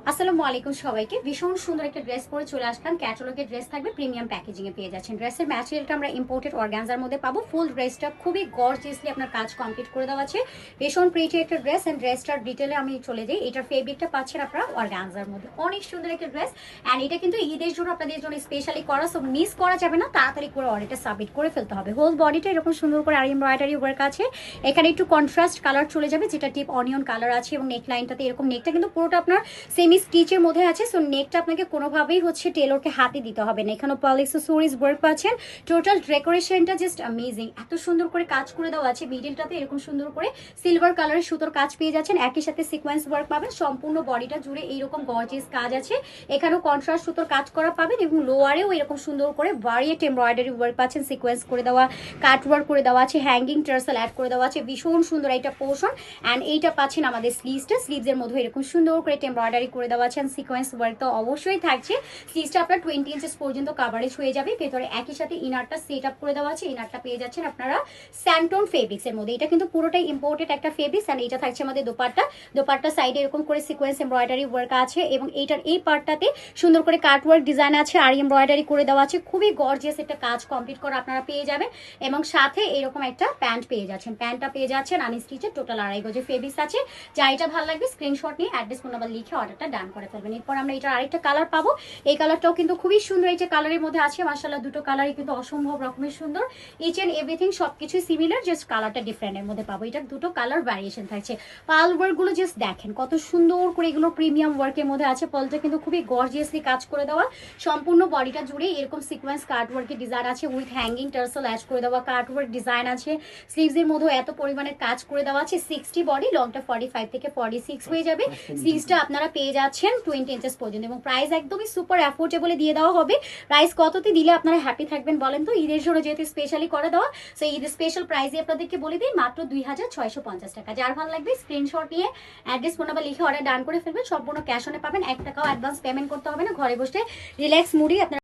আসসালামু আলাইকুম সবাইকে। ভীষণ সুন্দর একটা ড্রেস পরে চলে আসলাম। ক্যাটালগের ড্রেস থাকবে, প্রিমিয়াম প্যাকেজিং এ পেয়ে যাচ্ছেন। ড্রেসের ম্যাটেরিয়ালটা আমরা ইম্পোর্টেড অর্গানজার মধ্যে পাবো। ফুল ড্রেসটা খুবই গর্জিয়াসলি আপনার কাজ কমপ্লিট করে দেওয়া আছে। ভীষণ প্রিটি একটা ড্রেস এন্ড ড্রেসটার ডিটেলে আমি চলে যাই। এটার ফেব্রিকটা পাচ্ছেন আপনারা অর্গানজার মধ্যে, অনেক সুন্দর একটা ড্রেস। এন্ড এটা কিন্তু ঈদের জন্য আপনাদের জন্য স্পেশালি করা, সো মিস করা যাবে না, তাড়াতাড়ি করে অর্ডারটা সাবমিট করে ফেলতে হবে। হোল বডিটা এরকম সুন্দর করে আর এমব্রয়ডারি ওয়ার্ক আছে। এখানে একটু কন্ট্রাস্ট কালার চলে যাবে, যেটা টিপ অনিয়ন কালার আছে, এবং নেক লাইনটাতে এরকম, নেকটা কিন্তু পুরোটা আপনার সেমি স্টিচের মধ্যে আছে। সো নেকটা আপনাকে কোনোভাবেই টেলরকে হাতে দিতে হবে না। এখানে পার্ল অ্যাক্সেসরিজ ওয়ার্ক পাচ্ছেন। টোটাল ডেকোরেশনটা জাস্ট অ্যামেজিং, এত সুন্দর করে কাজ করে দেওয়া আছে। মিডলটাতে এরকম সুন্দর করে সিলভার কালারের সুতোর কাজ পেয়ে যাচ্ছেন। একই সাথে সিকোয়েন্স ওয়ার্ক পাবেন। সম্পূর্ণ বডিটা জুড়ে এইরকম গর্জিয়াস কাজ আছে। এখানেও কন্ট্রাস্ট সুতোর কাজ করা পাবেন, এবং লোয়ারেও এরকম সুন্দর করে ভারিয়েট এমব্রয়ডারি ওয়ার্ক পাচ্ছেন। সিকোয়েন্স করে দেওয়া, কাট ওয়ার্ক করে দেওয়া আছে, হ্যাঙ্গিং টার্সেল অ্যাড করে দেওয়া আছে। ভীষণ সুন্দর একটা পোর্শন। অ্যান্ড এইটা পাচ্ছেন আমাদের স্লিভসের মধ্যে এরকম সুন্দর করে এমব্রয়ডারি করে দেওয়া আছে। সিকোয়েন্স ওয়ার্ক তো অবশ্যই থাকছে। স্লিভসটা আপনার 20 ইঞ্চেস পর্যন্ত কাভারেজ হয়ে যাবে। ভেতরে একই সাথে ইনারটা সেট আপ করে দেওয়া আছে। ইনারটা পেয়ে যাচ্ছেন আপনারা স্যান্টোন ফেব্রিক্স এর মধ্যে। এটা কিন্তু পুরোটাই ইম্পোর্টেড একটা ফেব্রিক্স। এন্ড এটা থাকছে আমাদের দোপাট্টা সাইডে এরকম করে সিকোয়েন্স এমব্রয়ডারি ওয়ার্ক আছে, এবং এইটার এই পার্টটাতে সুন্দর করে কাট ওয়ার্ক ডিজাইন আছে, আর এমব্রয়ডারি করে দেওয়া আছে। খুবই গর্জিয়াস একটা কাজ কমপ্লিট করা আপনারা পেয়ে যাবেন। এবং সাথে এরকম একটা প্যান্ট পেয়ে যাচ্ছেন। প্যান্টটা পেয়ে যাচ্ছেন আনস্টিচের, টোটাল 2.5 গজের ফেব্রিক্স আছে। যা এটা ভালো লাগবে স্ক্রিনশট নিয়ে অ্যাড্রেস ফোন নাম্বার লিখে অর্ডারটা ডান করে ফেলবেন। এরপর আমরা এটার আরেকটা কালার পাবো। এই কালারটাও কিন্তু খুবই সুন্দর। এই যে কালারের মধ্যে আছে, মাশাআল্লাহ দুটো কালারই কিন্তু অসম্ভব রকমের সুন্দর। ইচ এন্ড এভরিথিং সবকিছু সিমিলার, জাস্ট কালারটা ডিফারেন্টের মধ্যে পাবো। এটা দুটো কালার ভ্যারিয়েশন থাকছে। পার্ল ওয়ার্ক গুলো জাস্ট দেখেন কত সুন্দর করে, এগুলো প্রিমিয়াম ওয়ার্কের মধ্যে আছে। পার্লটা কিন্তু খুবই গর্জিয়াসলি কাজ করে দেওয়া। সম্পূর্ণ বডিটা জুড়ে এরকম সিকোয়েন্স কাট ওয়ার্কের ডিজাইন আছে, উইথ হ্যাঙ্গিং টার্সেল অ্যাড করে দেওয়া কাট ওয়ার্ক ডিজাইন আছে। স্লিভস এর মধ্যে এত পরিমাণে কাজ করে দেওয়া আছে। 60 বডি, লংটা 45 থেকে 46 হয়ে যাবে। স্লিভসটা আপনারা পেয়ে যাচ্ছেন 20 ইঞ্চেস পর্যন্ত, এবং প্রাইস একদমই সুপার অ্যাফোর্ডেবলে দিয়ে দেওয়া হবে। প্রাইস কততে দিলে আপনারা হ্যাপি থাকবেন বলেন তো? ঈদের জন্য যেহেতু স্পেশালি করে দেওয়া, সো ঈদের স্পেশাল প্রাইসে আপনাদেরকে বলে দিই মাত্র 2650 টাকা। যার ভালো লাগবে স্ক্রিনশট নিয়ে অ্যাড্রেস ফোন নাম্বার লিখে অর্ডার ডান করে ফেলবেন। সম্পূর্ণ ক্যাশ অনে পাবেন, 1 টাকাও অ্যাডভান্স পেমেন্ট করতে হবে না। ঘরে বসে রিল্যাক্স মুডে আপনারা